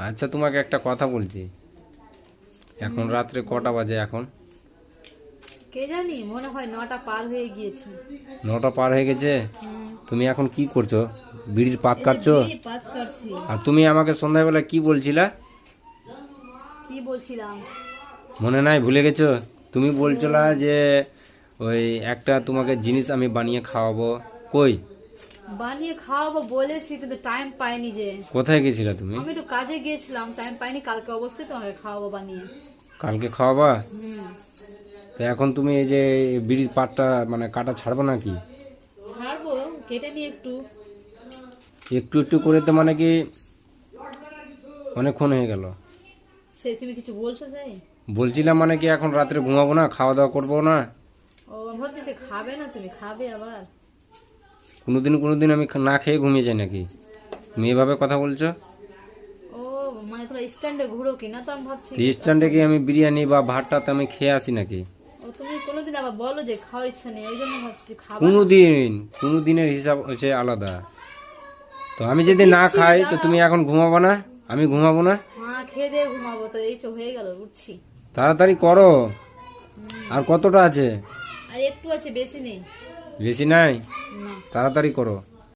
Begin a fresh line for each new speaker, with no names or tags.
আচ্ছা, তোমাকে একটা কথা বলছি। এখন রাত্রে কটা বাজে এখন?
কে জানি, মনে হয় 9টা পার হয়ে গিয়েছে।
9টা পার হয়ে গেছে।
হুম।
তুমি এখন কি করছো? বিড়ির পাত
এই যে
কাটছো?
বিড়ি পাত করছি।
আর তুমি আমাকে সন্ধ্যাবেলা কি বলছিলা?
কি বলছিলাম?
মনে নাই, ভুলে গেছো? তুমি বলছিলা যে ওই একটা তোমাকে জিনিস আমি বানিয়ে খাওয়াবো। কই?
বানিয়ে খাওয়াবো বলেছি, কিন্তু টাইম পাইনি যে।
কোথায় গেছিলা তুমি?
আমি একটু কাজে গিয়েছিলাম, টাইম পাইনি। কালকে অবশ্যই তোমাকে খাওয়াবো বানিয়ে।
কালকে খাওয়াবা?
হুম।
তো এখন তুমি এই যে বিড়ির পাতটা মানে কাটা ছাড়বো নাকি?
ছাড়বো, কেটে নিয়ে একটু।
একটু একটু করে তো মানে কি অনেকক্ষণ হয়ে গেল।
সে তুমি কিছু বলছো সেই?
বলছিলাম মানে কি এখন রাত্রে ঘুমাবো না, খাওয়া দাওয়া করবো না।
ও, আমি ভাবছি যে খাবে না, তুমি খাবে আবার।
কোনোদিন আমি না খেয়ে ঘুমিয়ে যাই নাকি? তুমি এভাবে কথা বলছো।
ও, মানে তোমরা স্ট্যান্ডে ঘুরো কিনা, তো আমি ভাবছি।
তো স্ট্যান্ডে কি আমি বিরিয়ানি বা ভাতটাতে আমি খেয়ে আসি নাকি?
ও, তুমি কোনোদিন আবার বলো যে খাওয়ার ইচ্ছা নেই, ওই জন্য ভাবছি খাবা না।
কোনো দিনের হিসাব হচ্ছে আলাদা। তো আমি
তো
যদি না
দিচ্ছি,
খাই তো
দাঁড়াও।
তুমি এখন ঘুমাবো না? আমি ঘুমাবো না?
হ্যাঁ, খেয়ে দিয়ে ঘুমাবো তো, এই তো হয়ে গেল, উঠছি।
তাড়াতাড়ি করো। আর কতটা আছে?
আর একটু আছে, বেশি নেই।
বেশি নাই?
না।
তাড়াতাড়ি করো।